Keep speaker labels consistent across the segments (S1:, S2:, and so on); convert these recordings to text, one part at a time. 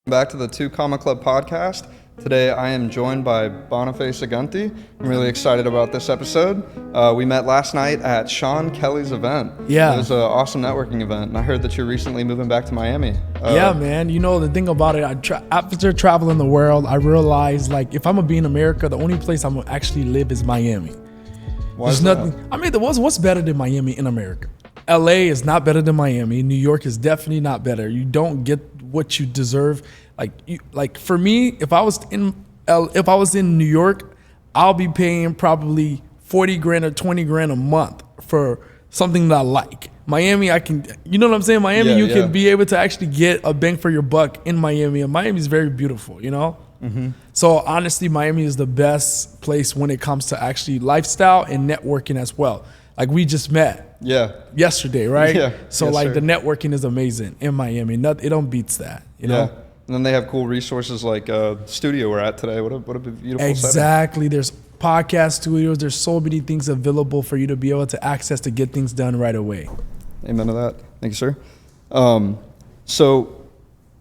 S1: Back to the Two Comma Club podcast. Today I am joined by Boniface Ogunti. I'm really excited about this episode. We met last night at Sean Kelly's event.
S2: Yeah.
S1: It was an awesome networking event, and I heard that you're recently moving back to Miami.
S2: Yeah, man. You know, the thing about it, after traveling the world, I realized, like, if I'm going to be in America, the only place I'm going to actually live is Miami.
S1: Why is that?
S2: I mean, what's better than Miami in America? LA is not better than Miami. New York is definitely not better. You don't get what you deserve. Like for me, if I was in New York, I'll be paying probably 40 grand or 20 grand a month for something that I like. Miami, you know what I'm saying? Miami, you can be able to actually get a bang for your buck in Miami, and Miami is very beautiful, you know? Mm-hmm. So honestly, Miami is the best place when it comes to actually lifestyle and networking as well. Like we just met yesterday, right? Yeah. So yes, the networking is amazing in Miami. It don't beats that, you know?
S1: And then they have cool resources like studio we're at today. What a beautiful
S2: Exactly.
S1: setting.
S2: There's podcast studios. There's so many things available for you to be able to access to get things done right away.
S1: Amen to that. Thank you, sir. So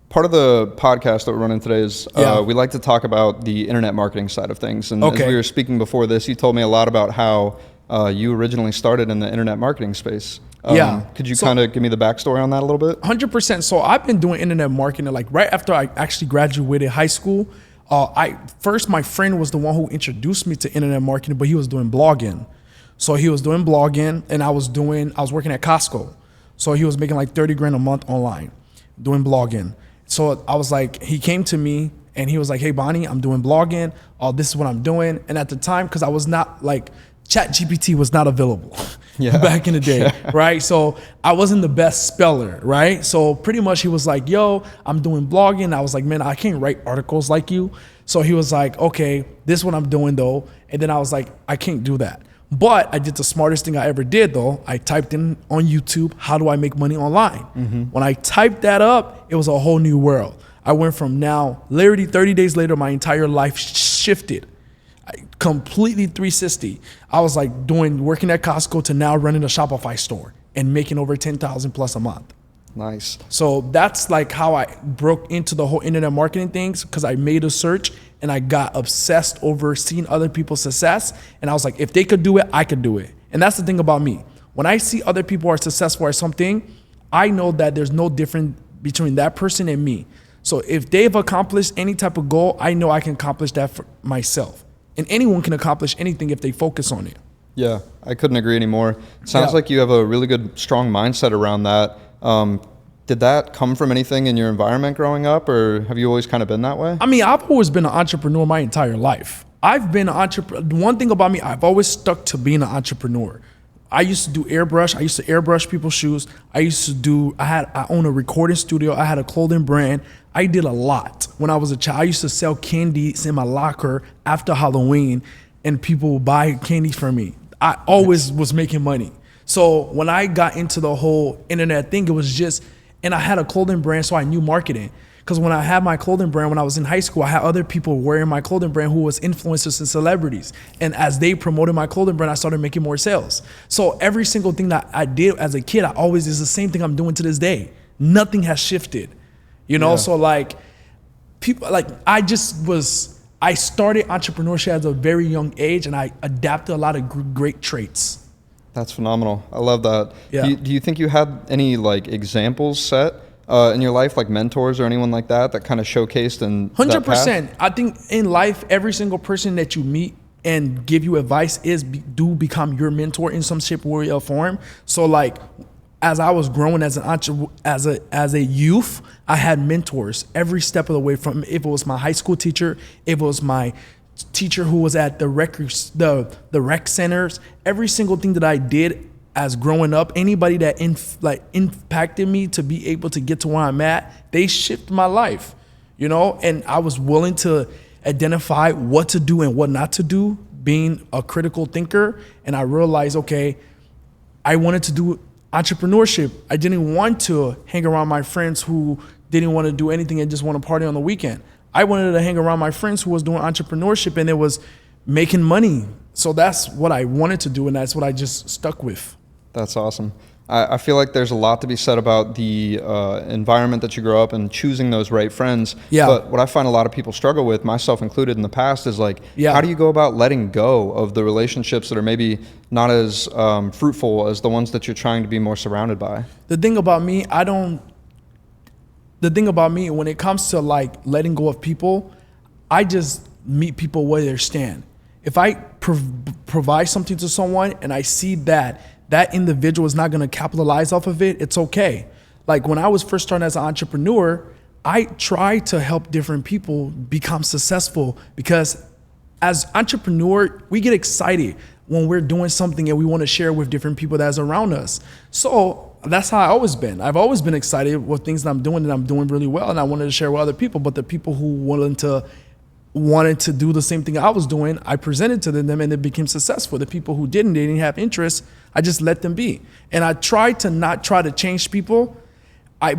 S1: part of the podcast that we're running today is we like to talk about the internet marketing side of things. And as we were speaking before this, you told me a lot about how you originally started in the internet marketing space. Could you kind of give me the backstory on that a little bit?
S2: 100%. So I've been doing internet marketing like right after I actually graduated high school. My friend was the one who introduced me to internet marketing, but he was doing blogging. So he was doing blogging, and I was working at Costco. So he was making like 30 grand a month online doing blogging. So I was like, he came to me and he was like, hey, Bonnie, I'm doing blogging. This is what I'm doing. And at the time, because I was not like, ChatGPT was not available back in the day, right? So I wasn't the best speller, right? So pretty much he was like, yo, I'm doing blogging. I was like, man, I can't write articles like you. So he was like, okay, this is what I'm doing though. And then I was like, I can't do that. But I did the smartest thing I ever did though. I typed in on YouTube, how do I make money online? Mm-hmm. When I typed that up, it was a whole new world. I went from now, literally 30 days later, my entire life shifted. Completely 360. I was like working at Costco to now running a Shopify store and making over 10,000 plus a month.
S1: Nice.
S2: So that's like how I broke into the whole internet marketing things, because I made a search and I got obsessed over seeing other people's success. And I was like, if they could do it, I could do it. And that's the thing about me. When I see other people are successful at something, I know that there's no difference between that person and me. So if they've accomplished any type of goal, I know I can accomplish that for myself. And anyone can accomplish anything if they focus on it. Yeah,
S1: I couldn't agree anymore. Sounds like you have a really good, strong mindset around that. Did that come from anything in your environment growing up, or have you always kind of been that way?
S2: I mean, I've always been an entrepreneur my entire life. I've been an entrepreneur. One thing about me, I've always stuck to being an entrepreneur. I used to do airbrush. I used to airbrush people's shoes. I own a recording studio. I had a clothing brand. I did a lot when I was a child. I used to sell candies in my locker after Halloween, and people would buy candy from me. I always was making money. So when I got into the whole internet thing, it was just, and I had a clothing brand, so I knew marketing. Because when I had my clothing brand, when I was in high school, I had other people wearing my clothing brand who was influencers and celebrities. And as they promoted my clothing brand, I started making more sales. So every single thing that I did as a kid, I always is the same thing I'm doing to this day. Nothing has shifted, you know? So like people, like I started entrepreneurship at a very young age, and I adapted a lot of great traits.
S1: That's phenomenal. I love that.
S2: Yeah.
S1: Do you think you had any like examples set in your life, like mentors or anyone like that kind of showcased in
S2: 100%. I think in life, every single person that you meet and give you advice do become your mentor in some shape or form. So like, as I was growing as a youth, I had mentors every step of the way. From if it was my high school teacher, if it was my teacher who was at the rec centers, every single thing that I did as growing up, anybody that impacted me to be able to get to where I'm at, they shifted my life, you know? And I was willing to identify what to do and what not to do, being a critical thinker. And I realized, okay, I wanted to do entrepreneurship. I didn't want to hang around my friends who didn't want to do anything and just want to party on the weekend. I wanted to hang around my friends who was doing entrepreneurship and it was making money. So that's what I wanted to do, and that's what I just stuck with.
S1: That's awesome. I feel like there's a lot to be said about the environment that you grow up in, choosing those right friends.
S2: Yeah.
S1: But what I find a lot of people struggle with, myself included in the past, is like, how do you go about letting go of the relationships that are maybe not as fruitful as the ones that you're trying to be more surrounded by?
S2: The thing about me, when it comes to like letting go of people, I just meet people where they stand. If I provide something to someone and I see that individual is not going to capitalize off of it, it's okay. Like when I was first starting as an entrepreneur, I tried to help different people become successful, because as entrepreneur, we get excited when we're doing something and we want to share with different people that's around us. So that's how I've always been. I've always been excited with things that I'm doing, and I'm doing really well, and I wanted to share with other people. But the people who wanted to do the same thing I was doing, I presented to them and it became successful. The people who didn't, they didn't have interest, I just let them be. And I tried to not try to change people.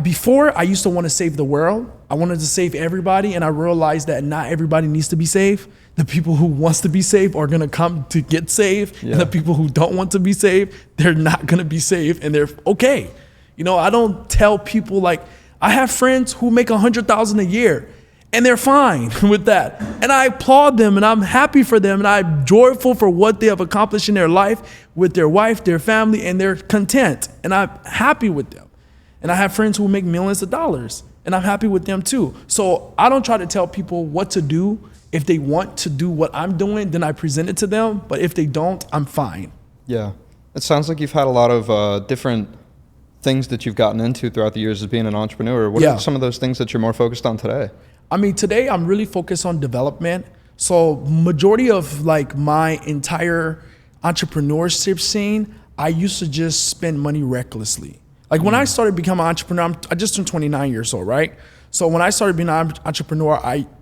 S2: Before, I used to want to save the world. I wanted to save everybody, and I realized that not everybody needs to be saved. The people who wants to be saved are going to come to get saved. Yeah. And the people who don't want to be saved, they're not going to be saved, and they're okay. You know, I don't tell people, like, I have friends who make $100,000 a year, and they're fine with that. And I applaud them, and I'm happy for them, and I'm joyful for what they have accomplished in their life with their wife, their family, and they're content. And I'm happy with them. And I have friends who make millions of dollars, and I'm happy with them too. So I don't try to tell people what to do. If they want to do what I'm doing, then I present it to them. But if they don't, I'm fine.
S1: Yeah. It sounds like you've had a lot of different things that you've gotten into throughout the years as being an entrepreneur. What are some of those things that you're more focused on today?
S2: I mean, today I'm really focused on development. So majority of like my entire entrepreneurship scene, I used to just spend money recklessly. Like when I started becoming an entrepreneur, I just turned 29 years old, right? So when I started being an entrepreneur,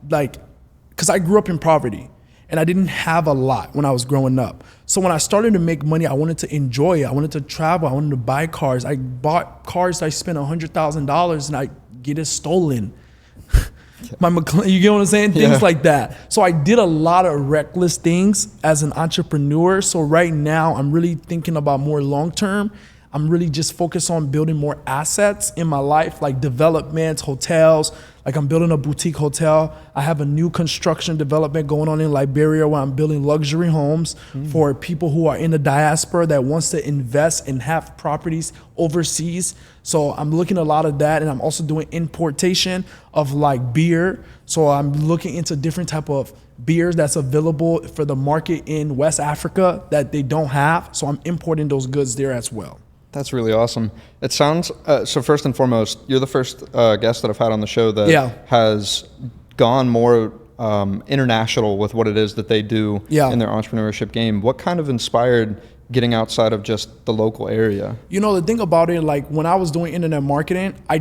S2: because I grew up in poverty and I didn't have a lot when I was growing up. So when I started to make money, I wanted to enjoy it. I wanted to travel. I wanted to buy cars. I bought cars. I spent $100,000 and I get it stolen. You get what I'm saying? Things like that. So I did a lot of reckless things as an entrepreneur. So right now I'm really thinking about more long-term. I'm really just focused on building more assets in my life, like developments, hotels. Like I'm building a boutique hotel. I have a new construction development going on in Liberia where I'm building luxury homes for people who are in the diaspora that wants to invest and have properties overseas. So I'm looking at a lot of that, and I'm also doing importation of like beer. So I'm looking into different type of beers that's available for the market in West Africa that they don't have. So I'm importing those goods there as well.
S1: That's really awesome. It sounds, so first and foremost, you're the first guest that I've had on the show that has gone more international with what it is that they do in their entrepreneurship game. What kind of inspired getting outside of just the local area? You
S2: know, the thing about it, like when I was doing internet marketing, I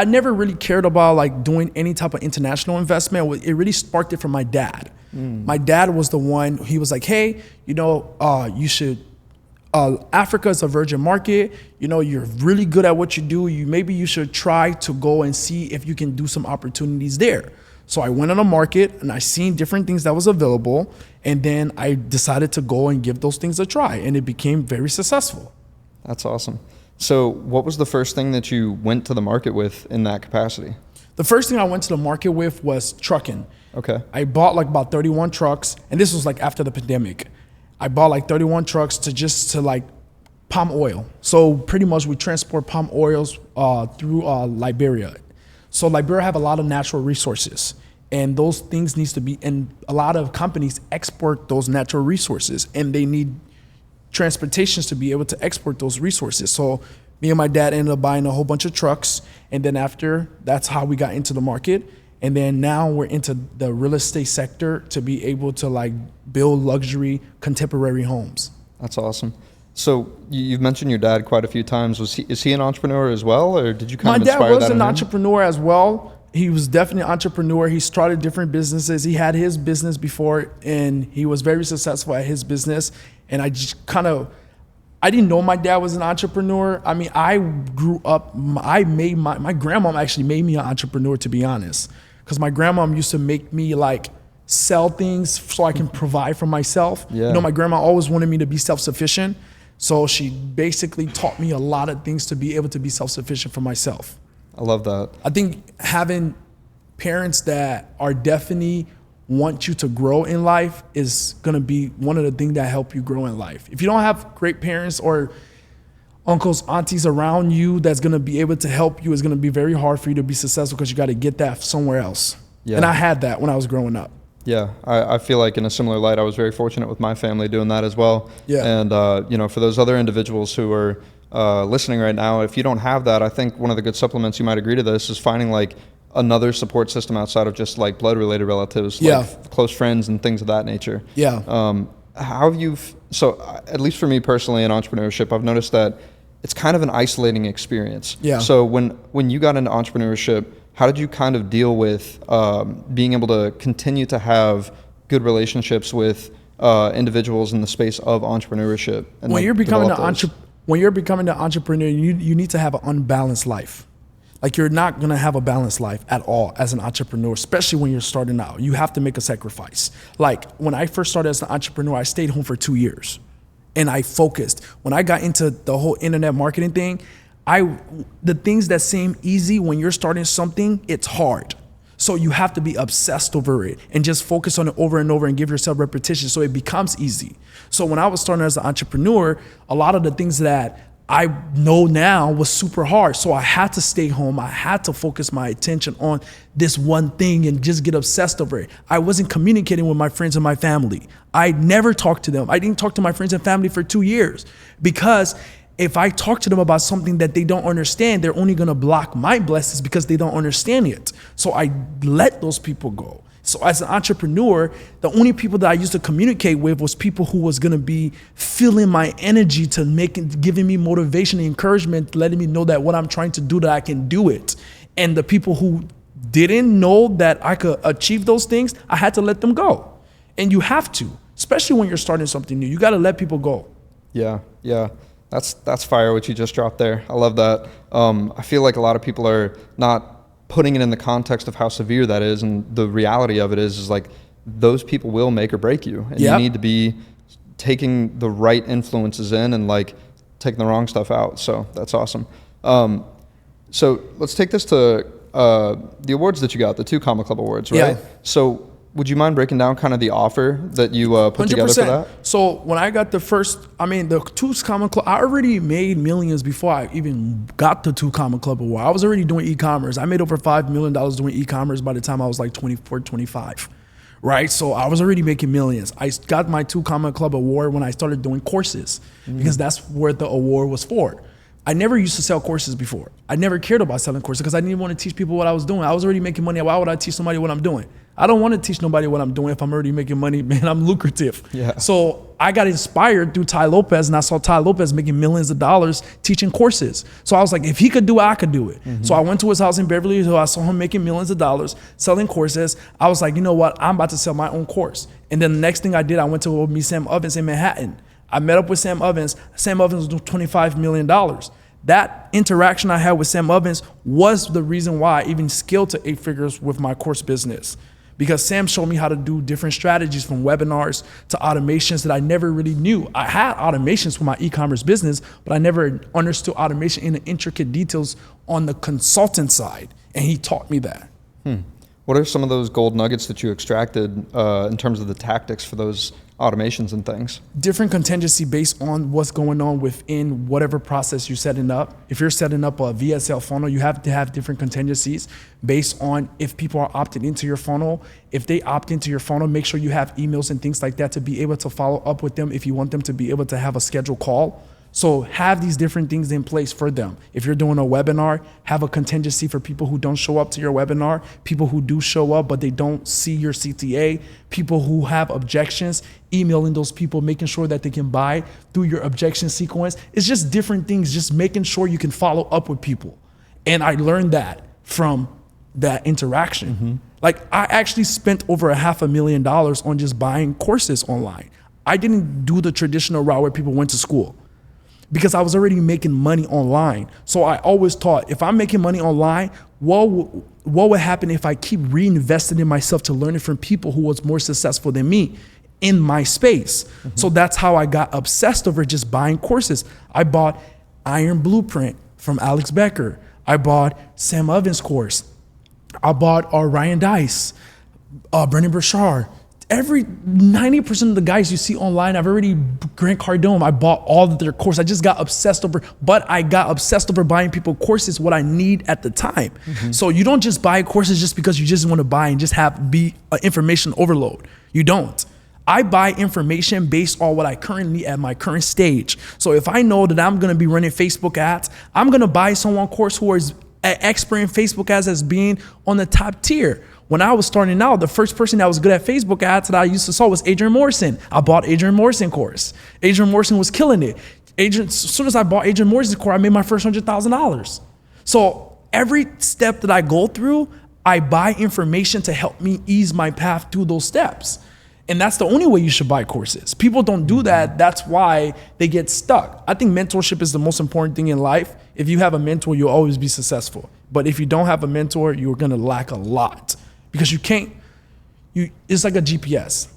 S2: never really cared about like doing any type of international investment. It really sparked it from my dad. My dad was the one, he was like, hey, you know, you should, Africa is a virgin market. You know, you're really good at what you do. Maybe you should try to go and see if you can do some opportunities there. So I went on a market and I seen different things that was available. And then I decided to go and give those things a try. And it became very successful.
S1: That's awesome. So what was the first thing that you went to the market with in that capacity?
S2: The first thing I went to the market with was trucking.
S1: Okay.
S2: I bought like about 31 trucks. And this was like after the pandemic. I bought like 31 trucks to like palm oil. So pretty much we transport palm oils through Liberia. So Liberia have a lot of natural resources, and those things needs to be, and a lot of companies export those natural resources, and they need transportations to be able to export those resources. So me and my dad ended up buying a whole bunch of trucks, and then after, that's how we got into the market. And then now we're into the real estate sector to be able to like build luxury contemporary homes.
S1: That's awesome. So you've mentioned your dad quite a few times. Is he an entrepreneur as well, or did you kind of inspire that?
S2: My dad was an entrepreneur as well. He was definitely an entrepreneur. He started different businesses. He had his business before, and he was very successful at his business. And I just I didn't know my dad was an entrepreneur. I mean, I grew up, my grandma actually made me an entrepreneur, to be honest. Because my grandma used to make me like sell things so I can provide for myself. Yeah. You know, my grandma always wanted me to be self-sufficient. So she basically taught me a lot of things to be able to be self-sufficient for myself.
S1: I love that.
S2: I think having parents that are definitely want you to grow in life is going to be one of the things that help you grow in life. If you don't have great parents or uncles, aunties around you that's going to be able to help you, it's going to be very hard for you to be successful because you got to get that somewhere else. Yeah. And I had that when I was growing up.
S1: Yeah, I feel like in a similar light, I was very fortunate with my family doing that as well.
S2: Yeah.
S1: And, for those other individuals who are listening right now, if you don't have that, I think one of the good supplements, you might agree to this, is finding like another support system outside of just like blood related relatives, like close friends and things of that nature.
S2: Yeah.
S1: How have you, so at least for me personally in entrepreneurship, I've noticed that it's kind of an isolating experience.
S2: Yeah.
S1: So when you got into entrepreneurship, how did you kind of deal with being able to continue to have good relationships with individuals in the space of entrepreneurship? And
S2: when you're becoming an entrepreneur, you need to have an unbalanced life. Like you're not gonna have a balanced life at all as an entrepreneur, especially when you're starting out. You have to make a sacrifice. Like when I first started as an entrepreneur, I stayed home for 2 years and I focused. When I got into the whole internet marketing thing, the things that seem easy when you're starting something, it's hard. So you have to be obsessed over it and just focus on it over and over and give yourself repetition so it becomes easy. So when I was starting as an entrepreneur, a lot of the things that I know now was super hard. So I had to stay home. I had to focus my attention on this one thing and just get obsessed over it. I wasn't communicating with my friends and my family. I never talked to them. I didn't talk to my friends and family for 2 years because if I talk to them about something that they don't understand, they're only gonna block my blessings because they don't understand it. So I let those people go. So as an entrepreneur, the only people that I used to communicate with was people who was gonna be feeling my energy giving me motivation and encouragement, letting me know that what I'm trying to do, that I can do it. And the people who didn't know that I could achieve those things, I had to let them go. And you have to, especially when you're starting something new, you gotta let people go.
S1: Yeah. That's fire what you just dropped there. I love that. I feel like a lot of people are not putting it in the context of how severe that is, and the reality of it is like those people will make or break you, and you need to be taking the right influences in and like taking the wrong stuff out. So that's awesome. So let's take this to the awards that you got, the 2 Comma Club awards, right?
S2: Yeah.
S1: So would you mind breaking down kind of the offer that you put
S2: 100%.
S1: together for that?
S2: So when I got the 2 Comma Club, I already made millions before I even got the 2 Comma Club award. I was already doing e-commerce. I made over $5 million doing e-commerce by the time I was like 24, 25, right? So I was already making millions. I got my 2 Comma Club award when I started doing courses because that's where the award was for. I never used to sell courses before. I never cared about selling courses because I didn't want to teach people what I was doing. I was already making money. Why would I teach somebody what I'm doing? I don't want to teach nobody what I'm doing if I'm already making money. Man, I'm lucrative.
S1: Yeah.
S2: So I got inspired through Ty Lopez, and I saw Ty Lopez making millions of dollars teaching courses. So I was like, if he could do it, I could do it. So I went to his house in Beverly Hills. I saw him making millions of dollars selling courses. I was like, you know what? I'm about to sell my own course. And then the next thing I did, I went to meet Sam Ovens in Manhattan. I met up with Sam Ovens. Sam Ovens was doing $25 million. That interaction I had with Sam Ovens was the reason why I even scaled to 8 figures with my course business. Because Sam showed me how to do different strategies from webinars to automations that I never really knew. I had automations for my e-commerce business, but I never understood automation in the intricate details on the consultant side. And he taught me that.
S1: What are some of those gold nuggets that you extracted in terms of the tactics for those automations and things?
S2: Different contingency based on what's going on within whatever process you're setting up. If you're setting up a VSL funnel, you have to have different contingencies based on if people are opted into your funnel. If they opt into your funnel, make sure you have emails and things like that to be able to follow up with them if you want them to be able to have a scheduled call. So have these different things in place for them. If you're doing a webinar, have a contingency for people who don't show up to your webinar, people who do show up but they don't see your CTA, people who have objections, emailing those people, making sure that they can buy through your objection sequence. It's just different things, just making sure you can follow up with people. And I learned that from that interaction. Like I actually spent over $500,000 on just buying courses online. I didn't do the traditional route where people went to school, because I was already making money online. So I always thought, if I'm making money online, what would happen if I keep reinvesting in myself to learn it from people who was more successful than me? in my space. So that's how I got obsessed over just buying courses. I bought Iron Blueprint from Alex Becker. I bought Sam Ovens' course. I bought Ryan Dice, Brendan Burchard. 90% of the guys you see online, Grant Cardone, I bought all of their courses. I just got obsessed over, but I got obsessed over buying people courses, what I need at the time. So you don't just buy courses just because you just want to buy and just be information overload. You don't. I buy information based on what I currently need at my current stage. So if I know that I'm going to be running Facebook ads, I'm going to buy someone course who is an expert in Facebook ads as being on the top tier. When I was starting out, the first person that was good at Facebook ads that I used to saw was Adrian Morrison. I bought Adrian Morrison course. Adrian Morrison was killing it. As soon as I bought Adrian Morrison's course, I made my first $100,000. So every step that I go through, I buy information to help me ease my path through those steps. And that's the only way you should buy courses. People don't do that. That's why they get stuck. I think mentorship is the most important thing in life. If you have a mentor, you'll always be successful. But if you don't have a mentor, you're gonna lack a lot because it's like a GPS.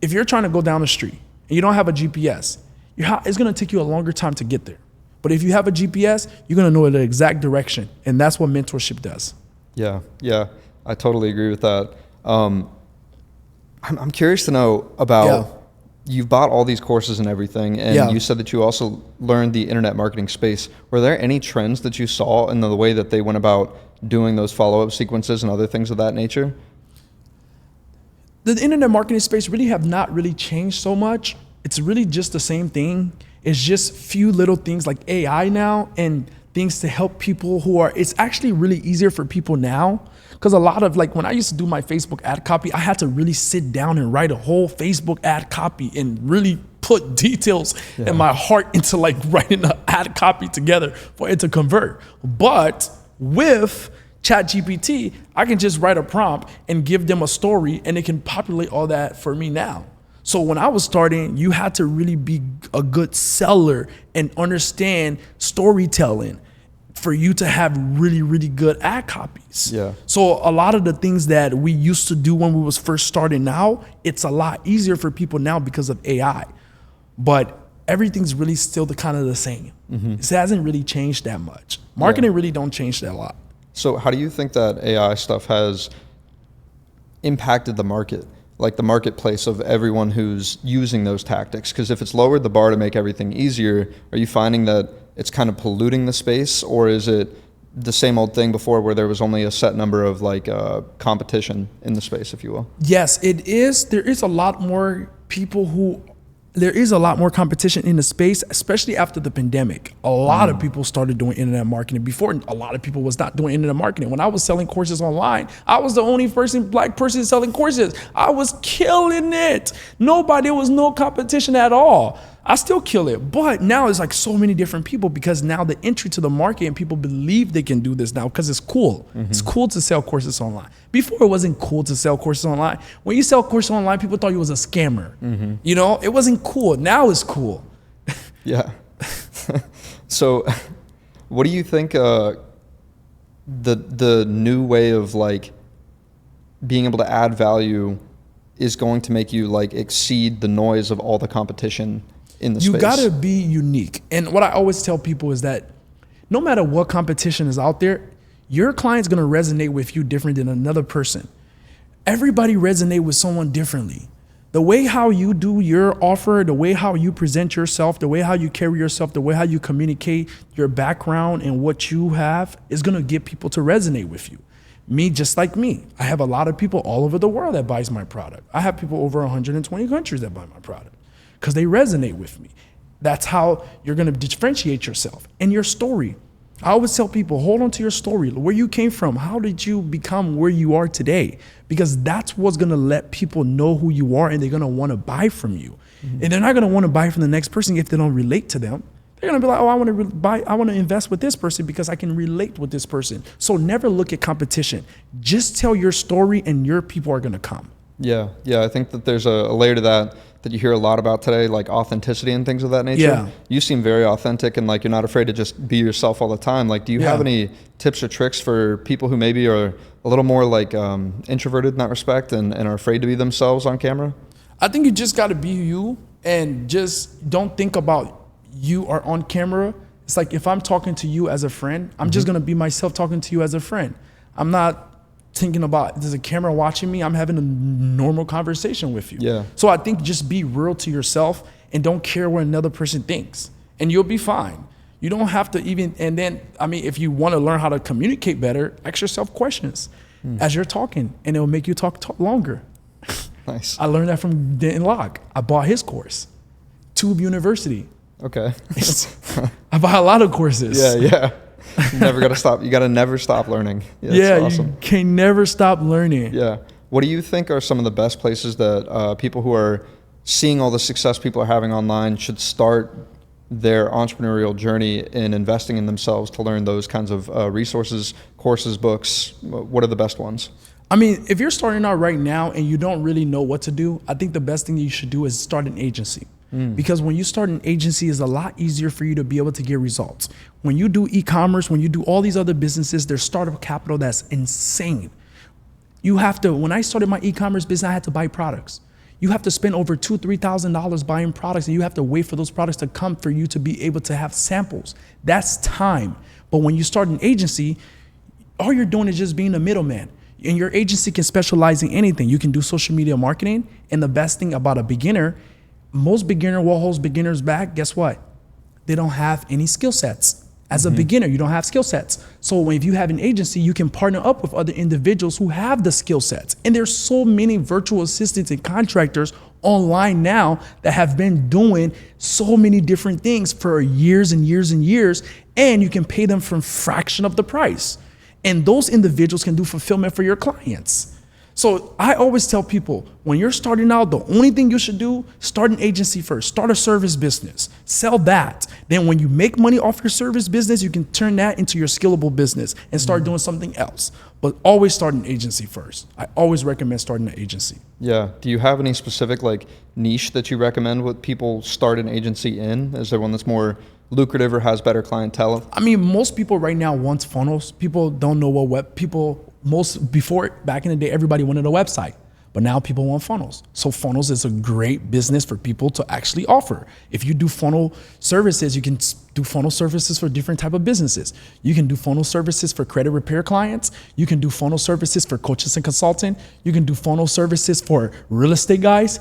S2: If you're trying to go down the street and you don't have a GPS, it's gonna take you a longer time to get there. But if you have a GPS, you're gonna know the exact direction. And that's what mentorship does.
S1: Yeah, I totally agree with that. I'm curious to know about, you've bought all these courses and everything, and you said that you also learned the internet marketing space. Were there any trends that you saw in the way that they went about doing those follow-up sequences and other things of that nature?
S2: The internet marketing space really have not really changed so much. It's really just the same thing. It's just few little things like AI now and things to help people it's actually really easier for people now. Because a lot of when I used to do my Facebook ad copy, I had to really sit down and write a whole Facebook ad copy and really put details in my heart into writing an ad copy together for it to convert. But with ChatGPT, I can just write a prompt and give them a story and it can populate all that for me now. So when I was starting, you had to really be a good seller and understand storytelling for you to have really, really good ad copies. So a lot of the things that we used to do when we was first starting now, it's a lot easier for people now because of AI. But everything's really still the same. It hasn't really changed that much. Marketing really don't change that a lot.
S1: So how do you think that AI stuff has impacted the market? Like the marketplace of everyone who's using those tactics? Because if it's lowered the bar to make everything easier, are you finding that it's kind of polluting the space, or is it the same old thing before where there was only a set number of competition in the space, if you will?
S2: Yes, it is. There is a lot more competition in the space, especially after the pandemic. A lot of people started doing internet marketing. Before, a lot of people was not doing internet marketing. When I was selling courses online, I was the only black person selling courses. I was killing it. There was no competition at all. I still kill it. But now it's so many different people because now the entry to the market and people believe they can do this now because it's cool. It's cool to sell courses online. Before, it wasn't cool to sell courses online. When you sell courses online, people thought you was a scammer. It wasn't cool. Now it's cool.
S1: Yeah. So what do you think the new way of being able to add value is going to make you exceed the noise of all the competition in the space?
S2: You gotta be unique. And what I always tell people is that no matter what competition is out there, your client's gonna resonate with you different than another person. Everybody resonate with someone differently. The way how you do your offer, the way how you present yourself, the way how you carry yourself, the way how you communicate your background and what you have is gonna get people to resonate with you. Me, just like me, I have a lot of people all over the world that buys my product. I have people over 120 countries that buy my product because they resonate with me. That's how you're gonna differentiate yourself and your story. I always tell people, hold on to your story, where you came from. How did you become where you are today? Because that's what's gonna let people know who you are and they're gonna wanna buy from you. And they're not gonna wanna buy from the next person if they don't relate to them. They're gonna be like, oh, I wanna invest with this person because I can relate with this person. So never look at competition. Just tell your story and your people are gonna come.
S1: Yeah, I think that there's a layer to that you hear a lot about today, like authenticity and things of that nature.
S2: Yeah.
S1: You seem very authentic and you're not afraid to just be yourself all the time. Do you have any tips or tricks for people who maybe are a little more introverted in that respect and are afraid to be themselves on camera?
S2: I think you just got to be you and just don't think about you are on camera. It's like if I'm talking to you as a friend, I'm just going to be myself talking to you as a friend. I'm not thinking about, there's a camera watching me. I'm having a normal conversation with you.
S1: Yeah.
S2: So I think just be real to yourself and don't care what another person thinks, and you'll be fine. You don't have to even, and then, I mean, if you want to learn how to communicate better, ask yourself questions as you're talking, and it'll make you talk longer.
S1: Nice.
S2: I learned that from Denton Locke. I bought his course, Tube University.
S1: Okay.
S2: I buy a lot of courses.
S1: Yeah. You never got to stop. You got to never stop learning.
S2: Yeah,
S1: awesome.
S2: You can never stop learning.
S1: Yeah. What do you think are some of the best places that people who are seeing all the success people are having online should start their entrepreneurial journey in investing in themselves to learn those kinds of resources, courses, books? What are the best ones?
S2: I mean, if you're starting out right now and you don't really know what to do, I think the best thing you should do is start an agency. Because when you start an agency, it's a lot easier for you to be able to get results. When you do e-commerce, when you do all these other businesses, there's startup capital that's insane. You have to, when I started my e-commerce business, I had to buy products. You have to spend over $2,000-$3,000 buying products, and you have to wait for those products to come for you to be able to have samples. That's time. But when you start an agency, all you're doing is just being a middleman. And your agency can specialize in anything. You can do social media marketing. And the best thing about a beginner, most beginner what holds beginners back, guess what? They don't have any skill sets. As a beginner, you don't have skill sets. So if you have an agency, you can partner up with other individuals who have the skill sets. And there's so many virtual assistants and contractors online now that have been doing so many different things for years and years and years, and you can pay them for a fraction of the price. And those individuals can do fulfillment for your clients. So I always tell people, when you're starting out, the only thing you should do, start an agency first, start a service business, sell that. Then when you make money off your service business, you can turn that into your scalable business and start doing something else. But always start an agency first. I always recommend starting an agency.
S1: Yeah. Do you have any specific niche that you recommend what people start an agency in? Is there one that's more lucrative or has better clientele?
S2: I mean, most people right now want funnels. People don't know what before, back in the day, everybody wanted a website, but now people want funnels. So funnels is a great business for people to actually offer. If you do funnel services, you can do funnel services for different type of businesses. You can do funnel services for credit repair clients. You can do funnel services for coaches and consulting. You can do funnel services for real estate guys.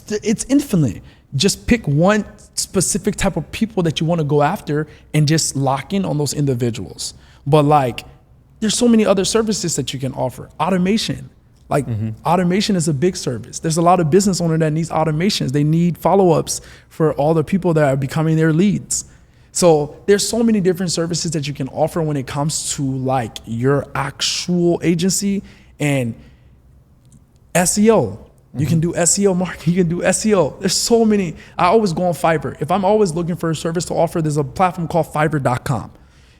S2: It's infinite. Just pick one specific type of people that you want to go after and just lock in on those individuals. But there's so many other services that you can offer. Automation. Automation is a big service. There's a lot of business owner that needs automations. They need follow-ups for all the people that are becoming their leads. So there's so many different services that you can offer when it comes to your actual agency. And SEO. You can do SEO marketing, you can do SEO. There's so many. I always go on Fiverr. If I'm always looking for a service to offer, there's a platform called Fiverr.com.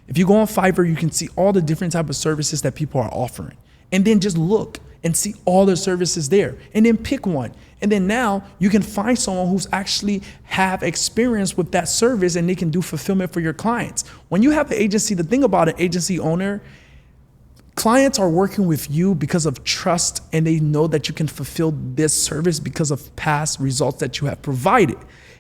S2: If you go on Fiverr, you can see all the different type of services that people are offering. And then just look and see all the services there. And then pick one. And then now you can find someone who's actually have experience with that service and they can do fulfillment for your clients. When you have an agency, the thing about an agency owner, clients are working with you because of trust and they know that you can fulfill this service because of past results that you have provided.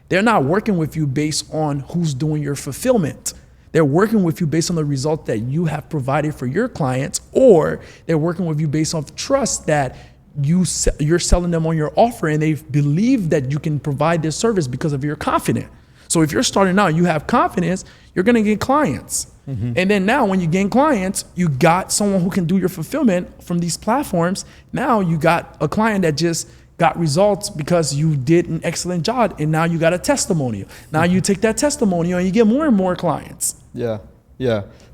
S2: They're not working with you based on who's doing your fulfillment. They're working with you based on the result that you have provided for your clients, or they're working with you based on trust that you're selling them on your offer and they believe that you can provide this service because of your confidence. So if you're starting out, you have confidence, you're gonna get clients. And then now when you gain clients, you got someone who can do your fulfillment from these platforms. Now you got a client that just got results because you did an excellent job, and now you got a testimonial. Now you take that testimonial and you get more and more clients.
S1: Yeah.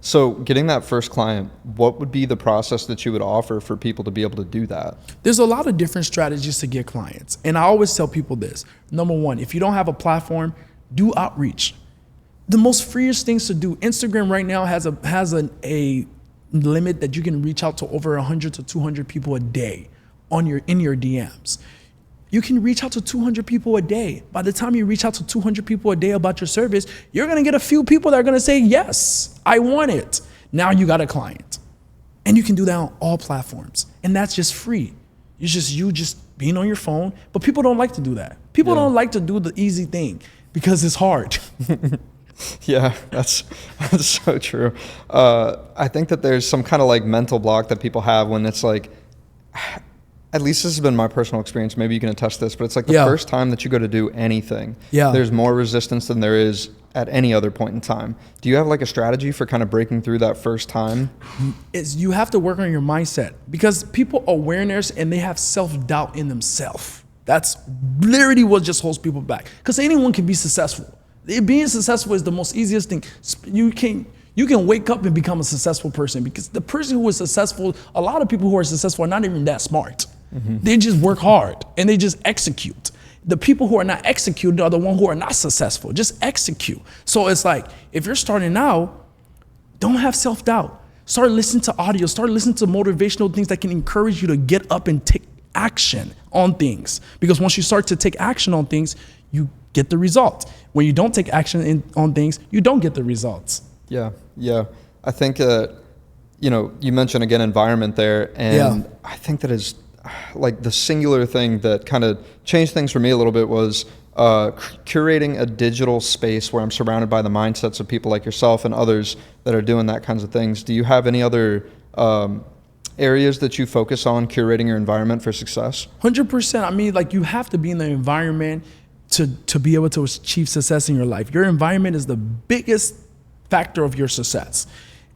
S1: So getting that first client, what would be the process that you would offer for people to be able to do that?
S2: There's a lot of different strategies to get clients. And I always tell people this. Number one, if you don't have a platform, do outreach. The most freest things to do. Instagram right now has a limit that you can reach out to over 100 to 200 people a day in your DMs. You can reach out to 200 people a day. By the time you reach out to 200 people a day about your service, you're gonna get a few people that are gonna say, yes, I want it. Now you got a client. And you can do that on all platforms. And that's just free. You just being on your phone, but people don't like to do that. People don't like to do the easy thing because it's hard.
S1: Yeah, that's so true. I think that there's some kind of like mental block that people have when it's like, at least this has been my personal experience. Maybe you can attest to this, but it's like the first time that you go to do anything, there's more resistance than there is at any other point in time. Do you have like a strategy for kind of breaking through that first time?
S2: You have to work on your mindset, because people are awareness and they have self-doubt in themselves. That's literally what just holds people back, because anyone can be successful. Being successful is the most easiest thing. You can wake up and become a successful person, because the person who is successful, a lot of people who are successful are not even that smart. They just work hard and they just execute. The people who are not executing are the ones who are not successful. Just execute. So it's like, if you're starting out, don't have self-doubt. Start listening to audio. Start listening to motivational things that can encourage you to get up and take action on things. Because once you start to take action on things, you get the result. When you don't take action on things, you don't get the results.
S1: Yeah. I think, you mentioned again environment there, and I think that is like the singular thing that kind of changed things for me a little bit was curating a digital space where I'm surrounded by the mindsets of people like yourself and others that are doing that kinds of things. Do you have any other areas that you focus on curating your environment for success?
S2: 100%. I mean, like, you have to be in the environment to be able to achieve success in your life. Your environment is the biggest factor of your success.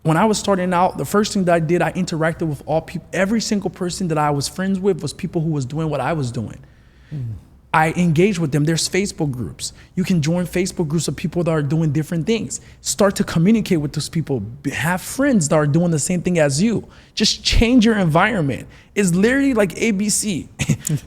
S2: When I was starting out, the first thing that I did, I interacted with all people. Every single person that I was friends with was people who was doing what I was doing. I engaged with them. There's Facebook groups. You can join Facebook groups of people that are doing different things. Start to communicate with those people. Have friends that are doing the same thing as you. Just change your environment. It's literally like ABC.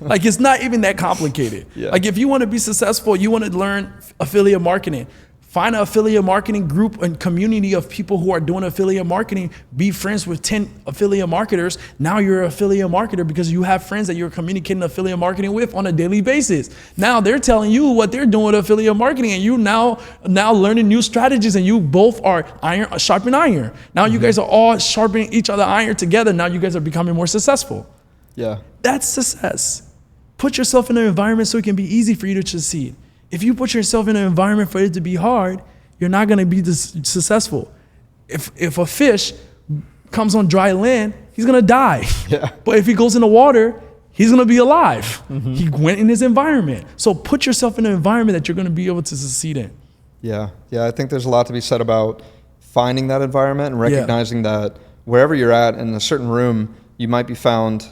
S2: Like, it's not even that complicated. Like, if you want to be successful, you want to learn affiliate marketing, find an affiliate marketing group and community of people who are doing affiliate marketing. Be friends with 10 affiliate marketers. Now you're an affiliate marketer because you have friends that you're communicating affiliate marketing with on a daily basis. Now they're telling you what they're doing with affiliate marketing, and you now learning new strategies, and you both are sharpen iron. Now you guys are all sharpening each other iron together. Now you guys are becoming more successful. Yeah. That's success. Put yourself in an environment so it can be easy for you to succeed. If you put yourself in an environment for it to be hard, you're not going to be successful. If a fish comes on dry land, he's going to die. But if he goes in the water, he's going to be alive. He went in his environment. So put yourself in an environment that you're going to be able to succeed in. Yeah, I think there's a lot to be said about finding that environment and recognizing that wherever you're at in a certain room, you might be found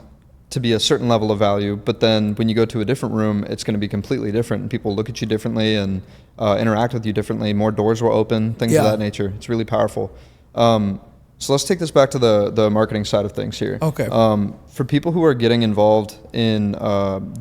S2: to be a certain level of value, but then when you go to a different room, it's going to be completely different, and people look at you differently and interact with you differently. More doors will open, things of that nature. It's really powerful. So let's take this back to the marketing side of things here. Okay. For people who are getting involved in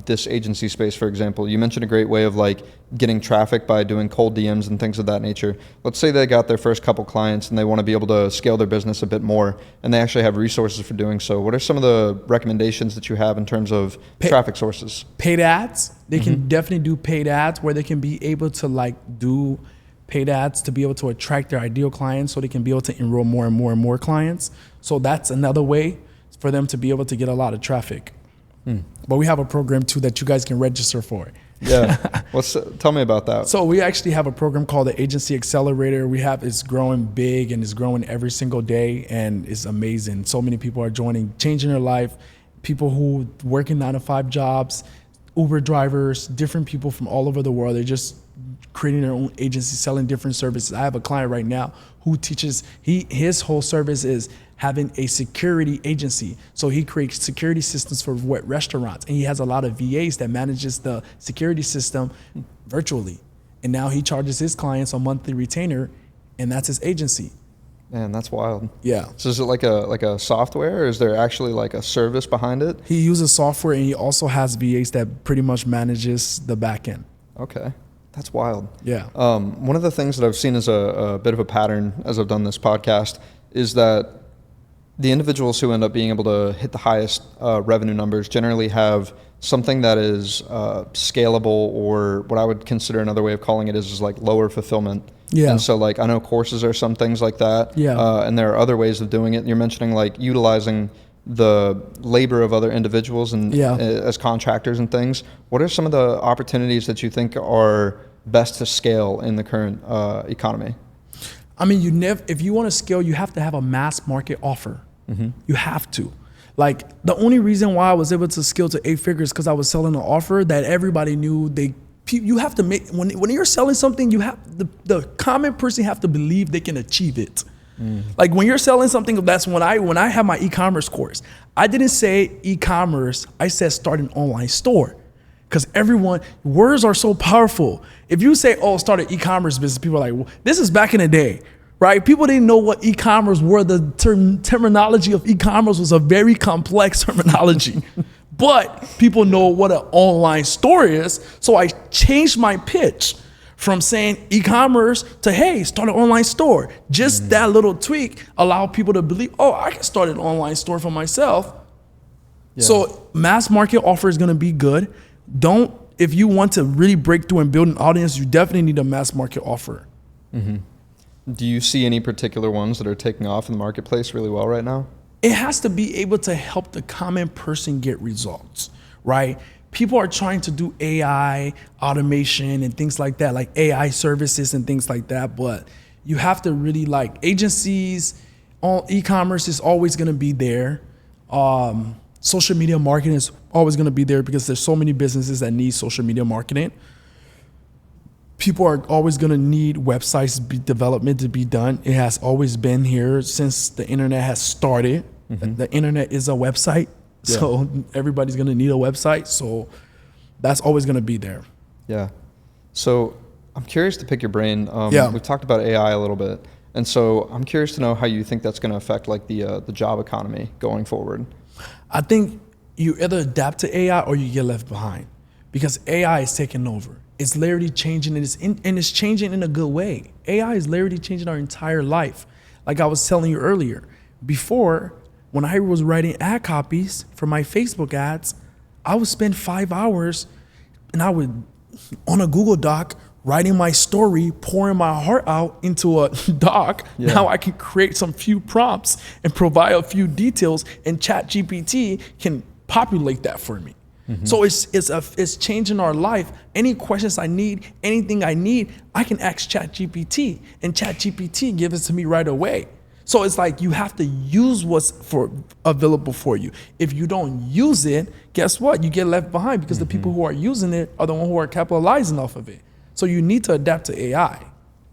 S2: this agency space, for example, you mentioned a great way of like getting traffic by doing cold DMs and things of that nature. Let's say they got their first couple clients and they want to be able to scale their business a bit more, and they actually have resources for doing so. What are some of the recommendations that you have in terms of traffic sources? Paid ads. They can definitely do paid ads, where they can be able to like do paid ads to be able to attract their ideal clients, so they can be able to enroll more and more and more clients. So that's another way for them to be able to get a lot of traffic. But we have a program too that you guys can register for. Tell me about that. So we actually have a program called the Agency Accelerator. It's growing big and it's growing every single day, and it's amazing. So many people are joining, changing their life. People who work in 9-to-5 jobs, Uber drivers, different people from all over the world. They're just creating their own agency, selling different services. I have a client right now who teaches, his whole service is having a security agency. So he creates security systems for restaurants, and he has a lot of VAs that manages the security system virtually. And now he charges his clients a monthly retainer, and that's his agency. Man, that's wild. Yeah. So is it like a software, or is there actually like a service behind it? He uses software, and he also has VAs that pretty much manages the back end. Okay. That's wild. Yeah. One of the things that I've seen as a bit of a pattern as I've done this podcast is that the individuals who end up being able to hit the highest revenue numbers generally have something that is scalable, or what I would consider another way of calling it is like lower fulfillment. Yeah. And so like I know courses are some things like that. Yeah. And there are other ways of doing it. You're mentioning like utilizing
S1: the labor of other individuals and as contractors and things. What are some of the opportunities that you think are best to scale in the current economy?
S2: I mean, if you want to scale, you have to have a mass market offer. You have to. Like, the only reason why I was able to scale to 8 figures because I was selling an offer that everybody knew you have to make. When you're selling something, you have the common person have to believe they can achieve it. Like, when you're selling something, that's when I have my e-commerce course, I didn't say e-commerce, I said start an online store. Because words are so powerful. If you say, oh, start an e-commerce business, people are like, well, this is back in the day, right? People didn't know what e-commerce were. The terminology of e-commerce was a very complex terminology. But people know what an online store is. So I changed my pitch from saying e-commerce to, hey, start an online store. Just that little tweak allowed people to believe, oh, I can start an online store for myself. So mass market offer is going to be good. If you want to really break through and build an audience, you definitely need a mass market offer.
S1: Do you see any particular ones that are taking off in the marketplace really well right now?
S2: It has to be able to help the common person get results, right? People are trying to do AI automation and things like that, like AI services and things like that. But you have to really, like, agencies, e-commerce is always going to be there. Social media marketing is always going to be there because there's so many businesses that need social media marketing. People are always going to need websites development to be done. It has always been here since the internet has started. The internet is a website. So everybody's going to need a website. So that's always going to be there.
S1: Yeah. So I'm curious to pick your brain. We've talked about AI a little bit. And so I'm curious to know how you think that's going to affect like the job economy going forward.
S2: I think you either adapt to AI or you get left behind because AI is taking over. It's literally changing and it's changing in a good way. AI is literally changing our entire life. Like I was telling you earlier, before, when I was writing ad copies for my Facebook ads, I would spend 5 hours and I would, on a Google Doc, writing my story, pouring my heart out into a doc. Now I can create some few prompts and provide a few details, and ChatGPT can populate that for me. So it's changing our life. Any questions I need, anything I need, I can ask ChatGPT, and ChatGPT gives it to me right away. So it's like you have to use what's available for you. If you don't use it, guess what? You get left behind because the people who are using it are the ones who are capitalizing off of it. So you need to adapt to AI.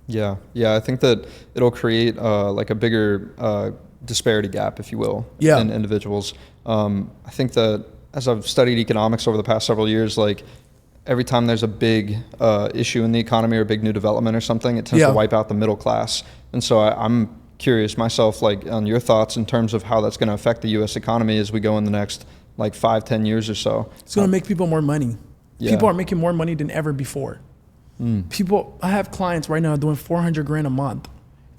S1: Yeah, I think that it'll create like a bigger disparity gap, if you will, in individuals. I think that as I've studied economics over the past several years, like every time there's a big issue in the economy or a big new development or something, it tends to wipe out the middle class. And so I'm curious myself, like on your thoughts in terms of how that's going to affect the U.S. economy as we go in the next like 5-10 years or so.
S2: It's going to make people more money. People are making more money than ever before. I have clients right now doing $400,000 a month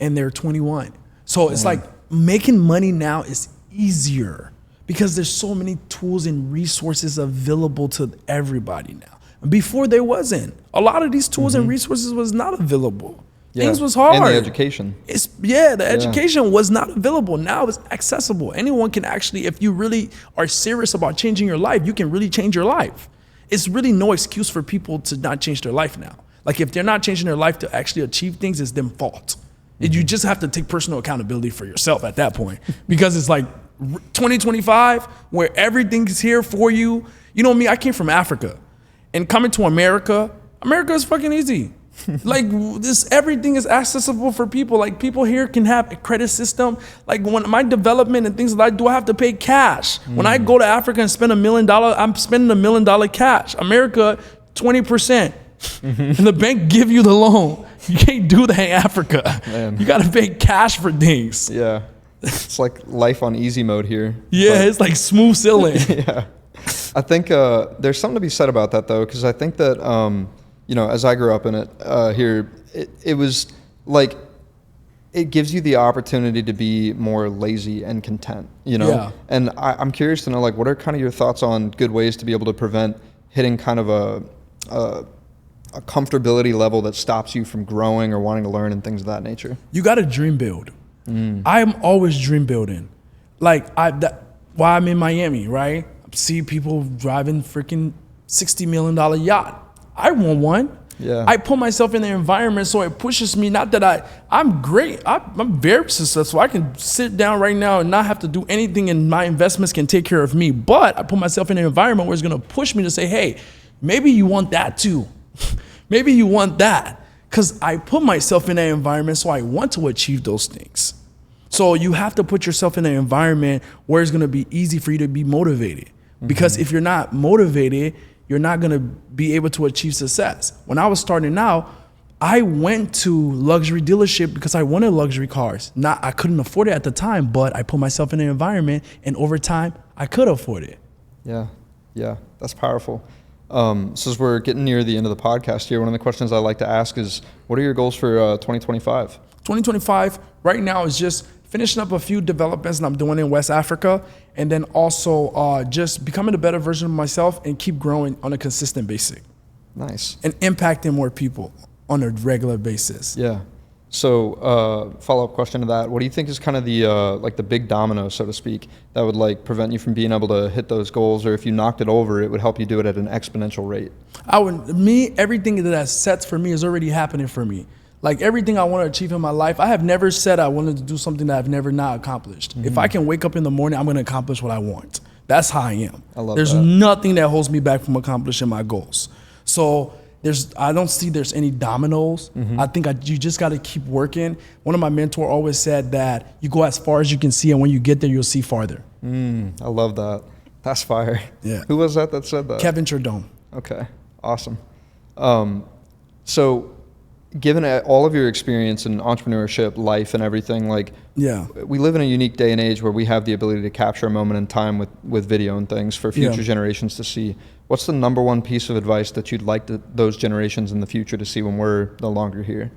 S2: and they're 21. So it's like making money now is easier because there's so many tools and resources available to everybody now. Before there wasn't. A lot of these tools and resources was not available. Things was hard.
S1: And the education.
S2: Education was not available. Now it's accessible. Anyone can actually, if you really are serious about changing your life, you can really change your life. It's really no excuse for people to not change their life now. Like if they're not changing their life to actually achieve things, it's them fault. You just have to take personal accountability for yourself at that point because it's like 2025 where everything is here for you. You know me, I came from Africa and coming to America is fucking easy. Like everything is accessible for people. Like people here can have a credit system. Like when my development and things that I do, I have to pay cash. When I go to Africa and spend $1 million, I'm spending $1 million cash. America, 20%. And the bank give you the loan. You can't do that in Africa. Man. You got to pay cash for things.
S1: Yeah. It's like life on easy mode here.
S2: It's like smooth sailing.
S1: I think there's something to be said about that though, because I think that as I grew up in it here, it was like it gives you the opportunity to be more lazy and content, And I'm curious to know, like, what are kind of your thoughts on good ways to be able to prevent hitting kind of a comfortability level that stops you from growing or wanting to learn and things of that nature?
S2: You got to dream build. I am always dream building. Like while I'm in Miami, right? See people driving freaking $60 million yacht. I want one.
S1: Yeah.
S2: I put myself in the environment so it pushes me. Not that I'm great. I'm very successful. I can sit down right now and not have to do anything, and my investments can take care of me. But I put myself in an environment where it's going to push me to say, hey, maybe you want that too. Maybe you want that. Because I put myself in that environment, so I want to achieve those things. So you have to put yourself in an environment where it's going to be easy for you to be motivated. Because if you're not motivated, you're not going to be able to achieve success. When I was starting out, I went to luxury dealership because I wanted luxury cars. I couldn't afford it at the time, but I put myself in an environment, and over time, I could afford it.
S1: Yeah, that's powerful. So as we're getting near the end of the podcast here, one of the questions I like to ask is, what are your goals for 2025?
S2: 2025 right now is just finishing up a few developments that I'm doing in West Africa, and then also just becoming a better version of myself and keep growing on a consistent basis.
S1: Nice.
S2: And impacting more people on a regular basis.
S1: Yeah. So follow-up question to that. What do you think is kind of the like the big domino, so to speak, that would like prevent you from being able to hit those goals, or if you knocked it over, it would help you do it at an exponential rate?
S2: Everything that's set for me is already happening for me. Like everything I want to achieve in my life, I have never said I wanted to do something that I've never not accomplished. If I can wake up in the morning, I'm going to accomplish what I want. That's how I am.
S1: I love
S2: There's
S1: that.
S2: nothing that holds me back from accomplishing my goals. So I don't see there's any dominoes. I think you just got to keep working. One of my mentors always said that you go as far as you can see, and when you get there, you'll see farther.
S1: I love that. That's fire.
S2: Yeah.
S1: Who was that said that?
S2: Kevin Chardon.
S1: Okay, awesome. So given all of your experience in entrepreneurship, life, and everything, like, we live in a unique day and age where we have the ability to capture a moment in time with video and things for future generations to see. What's the number one piece of advice that you'd like those generations in the future to see when we're no longer here?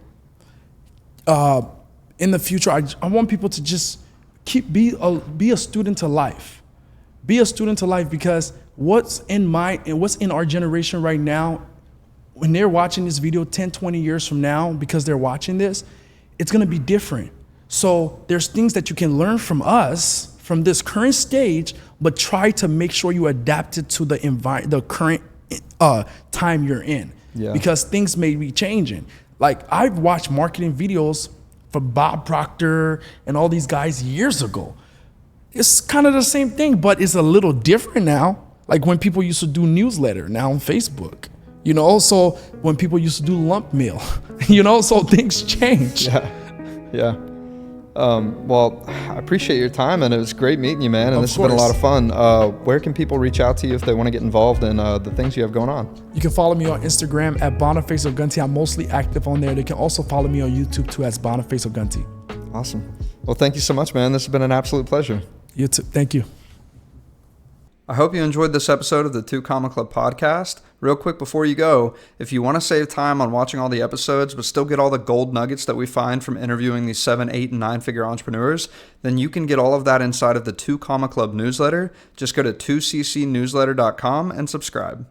S2: In the future, I want people to just be a student to life. Be a student to life, because what's in our generation right now, when they're watching this video 10, 20 years from now, because they're watching this, it's going to be different. So there's things that you can learn from us, from this current stage, but try to make sure you adapt it to the current time you're in. Because things may be changing. Like, I've watched marketing videos for Bob Proctor and all these guys years ago. It's kind of the same thing, but it's a little different now. Like when people used to do newsletter now on Facebook. So when people used to do lump mail, so things change.
S1: Yeah. Well, I appreciate your time, and it was great meeting you, man. And this has been a lot of fun. Where can people reach out to you if they want to get involved in the things you have going on?
S2: You can follow me on Instagram at Boniface Ogunti. I'm mostly active on there. They can also follow me on YouTube too as Boniface Ogunti.
S1: Awesome. Well, thank you so much, man. This has been an absolute pleasure.
S2: You too. Thank you.
S1: I hope you enjoyed this episode of the 2 Comma Club podcast. Real quick before you go, if you want to save time on watching all the episodes but still get all the gold nuggets that we find from interviewing these 7, 8, and 9-figure entrepreneurs, then you can get all of that inside of the 2 Comma Club newsletter. Just go to 2ccnewsletter.com and subscribe.